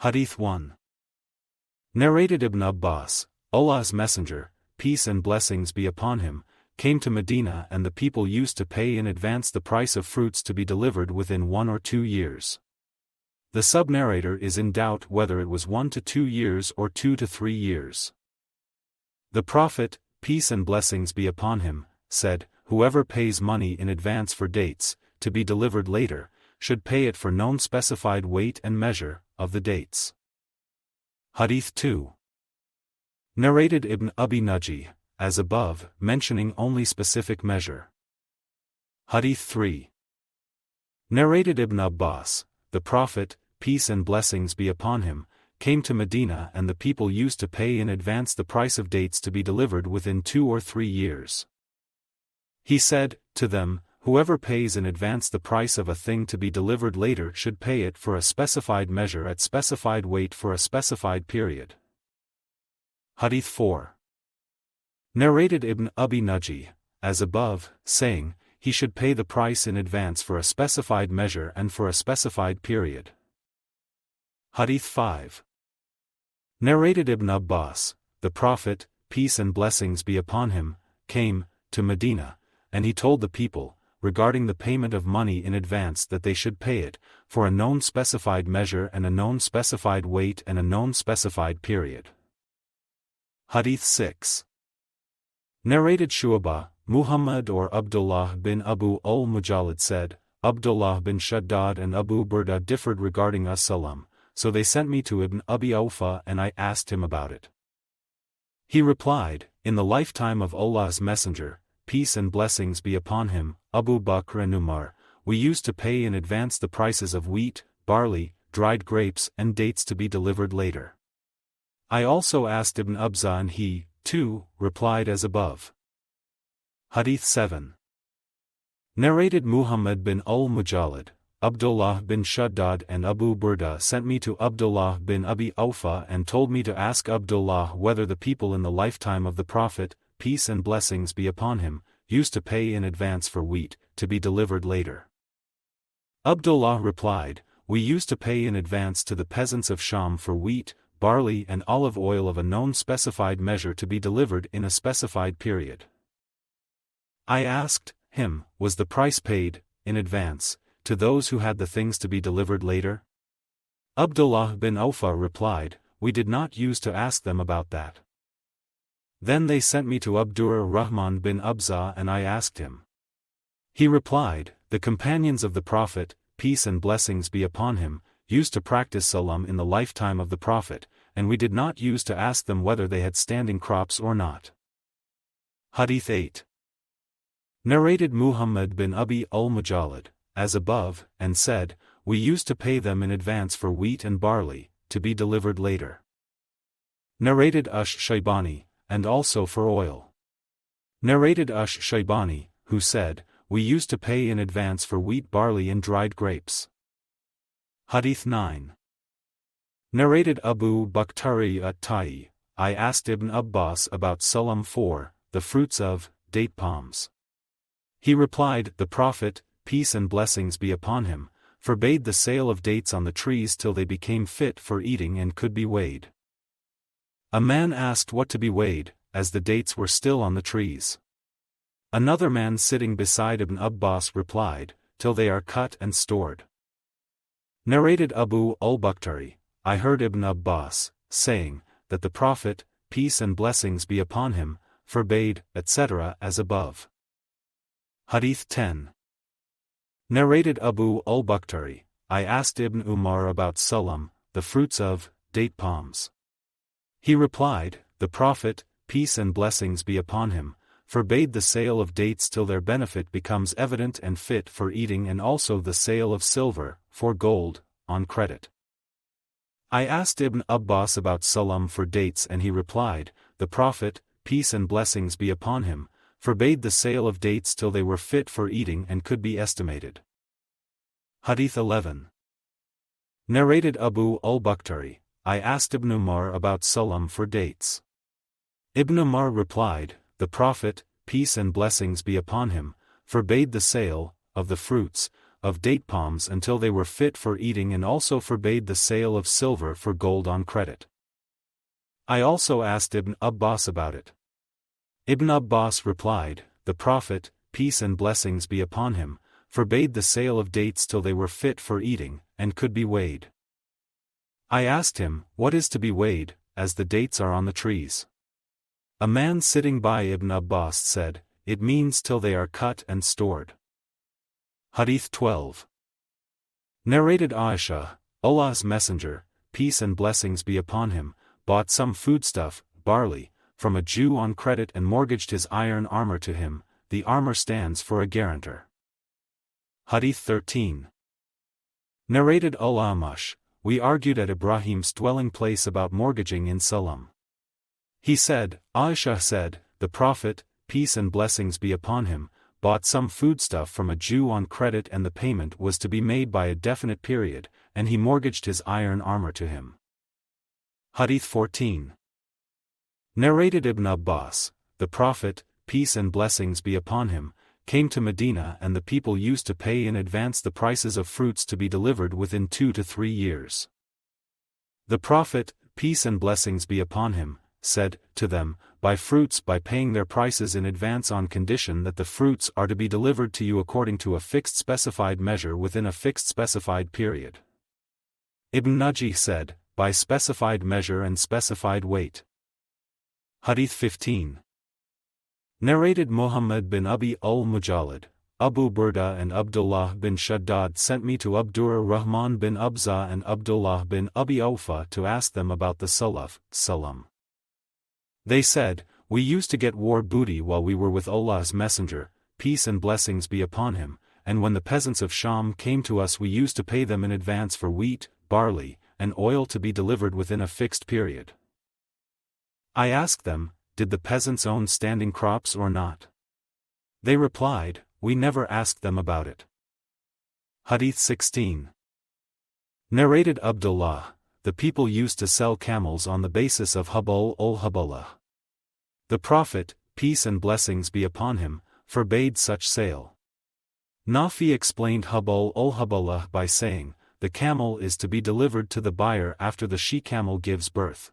Hadīth 1. Narrated Ibn Abbas, Allah's Messenger, peace and blessings be upon him, came to Medina and the people used to pay in advance the price of fruits to be delivered within 1 or 2 years. The sub-narrator is in doubt whether it was 1 to 2 years or 2 to 3 years. The Prophet, peace and blessings be upon him, said, whoever pays money in advance for dates, to be delivered later, should pay it for known specified weight and measure, of the dates. Hadīth 2. Narrated Ibn Abi Najih, as above, mentioning only specific measure. Hadīth 3. Narrated Ibn Abbas, the Prophet, peace and blessings be upon him, came to Medina and the people used to pay in advance the price of dates to be delivered within 2 or 3 years. He said, to them, whoever pays in advance the price of a thing to be delivered later should pay it for a specified measure at specified weight for a specified period. Hadīth 4. Narrated Ibn Abi Najih, as above, saying, he should pay the price in advance for a specified measure and for a specified period. Hadīth 5. Narrated Ibn Abbas, the Prophet, peace and blessings be upon him, came to Medina, and he told the people, regarding the payment of money in advance that they should pay it, for a known specified measure and a known specified weight and a known specified period. Hadīth 6. Narrated Shu'bah, Muhammad or Abdullāh bin Abu al-Mujallid said, Abdullāh bin Shaddad and Abu Burda differed regarding As-Salam, so they sent me to Ibn Abi Awfa and I asked him about it. He replied, in the lifetime of Allah's Messenger, peace and blessings be upon him, Abu Bakr and Umar, we used to pay in advance the prices of wheat, barley, dried grapes and dates to be delivered later. I also asked Ibn Abza and he, too, replied as above. Hadīth 7. Narrated Muhammad bin al-Mujallid, Abdullah bin Shaddad and Abu Burda sent me to Abdullah bin Abi Awfa and told me to ask Abdullah whether the people in the lifetime of the Prophet, peace and blessings be upon him, used to pay in advance for wheat, to be delivered later. Abdullah replied, we used to pay in advance to the peasants of Sham for wheat, barley and olive oil of a known specified measure to be delivered in a specified period. I asked him, was the price paid, in advance, to those who had the things to be delivered later? Abdullah bin Awfa replied, we did not use to ask them about that. Then they sent me to Abdur Rahman bin Abza and I asked him. He replied, the companions of the Prophet, peace and blessings be upon him, used to practice salam in the lifetime of the Prophet, and we did not use to ask them whether they had standing crops or not. Hadīth 8. Narrated Muhammad bin Abi al-Mujallid, as above, and said, we used to pay them in advance for wheat and barley, to be delivered later. Narrated Ash-Shaybani, and also for oil. Narrated Ash-Shaybani, who said, we used to pay in advance for wheat, barley and dried grapes. Hadīth 9. Narrated Abu Bakhtari at-Ta'i, I asked Ibn Abbas about Salam 4, the fruits of date palms. He replied, the Prophet, peace and blessings be upon him, forbade the sale of dates on the trees till they became fit for eating and could be weighed. A man asked what to be weighed, as the dates were still on the trees. Another man sitting beside Ibn Abbas replied, till they are cut and stored. Narrated Abu al-Bakhtari, I heard Ibn Abbas, saying, that the Prophet, peace and blessings be upon him, forbade, etc. as above. Hadīth 10. Narrated Abu al-Bakhtari, I asked Ibn Umar about Salam, the fruits of date palms. He replied, the Prophet, peace and blessings be upon him, forbade the sale of dates till their benefit becomes evident and fit for eating and also the sale of silver, for gold, on credit. I asked Ibn Abbas about Salam for dates and he replied, the Prophet, peace and blessings be upon him, forbade the sale of dates till they were fit for eating and could be estimated. Hadīth 11. Narrated Abu al-Bakhtari, I asked Ibn Umar about Salam for dates. Ibn Umar replied, the Prophet, peace and blessings be upon him, forbade the sale, of the fruits, of date palms until they were fit for eating, and also forbade the sale of silver for gold on credit. I also asked Ibn Abbas about it. Ibn Abbas replied, the Prophet, peace and blessings be upon him, forbade the sale of dates till they were fit for eating, and could be weighed. I asked him, what is to be weighed, as the dates are on the trees? A man sitting by Ibn Abbas said, it means till they are cut and stored. Hadith 12. Narrated Aisha, Allah's Messenger, peace and blessings be upon him, bought some foodstuff, barley, from a Jew on credit and mortgaged his iron armor to him. The armor stands for a guarantor. Hadith 13. Narrated Al-Amash, we argued at Ibrahim's dwelling place about mortgaging in Salam. He said, Aisha said, the Prophet, peace and blessings be upon him, bought some foodstuff from a Jew on credit and the payment was to be made by a definite period, and he mortgaged his iron armor to him. Hadith 14. Narrated Ibn Abbas, the Prophet, peace and blessings be upon him, came to Medina and the people used to pay in advance the prices of fruits to be delivered within 2 to 3 years. The Prophet, peace and blessings be upon him, said to them, buy fruits by paying their prices in advance on condition that the fruits are to be delivered to you according to a fixed specified measure within a fixed specified period. Ibn Najih said, by specified measure and specified weight. Hadith 15. Narrated Muhammad bin Abi al-Mujalid, Abu Burda and Abdullāh bin Shaddad sent me to Abdur Rahman bin Abza and Abdullāh bin Abi Awfa to ask them about the Salam. They said, we used to get war booty while we were with Allah's Messenger, peace and blessings be upon him, and when the peasants of Sham came to us we used to pay them in advance for wheat, barley, and oil to be delivered within a fixed period. I asked them, did the peasants own standing crops or not? They replied, we never asked them about it. Hadith 16. Narrated Abdullāh, the people used to sell camels on the basis of Habal ul-Habalah. The Prophet, peace and blessings be upon him, forbade such sale. Nafi explained Habal ul-Habalah by saying, the camel is to be delivered to the buyer after the she-camel gives birth.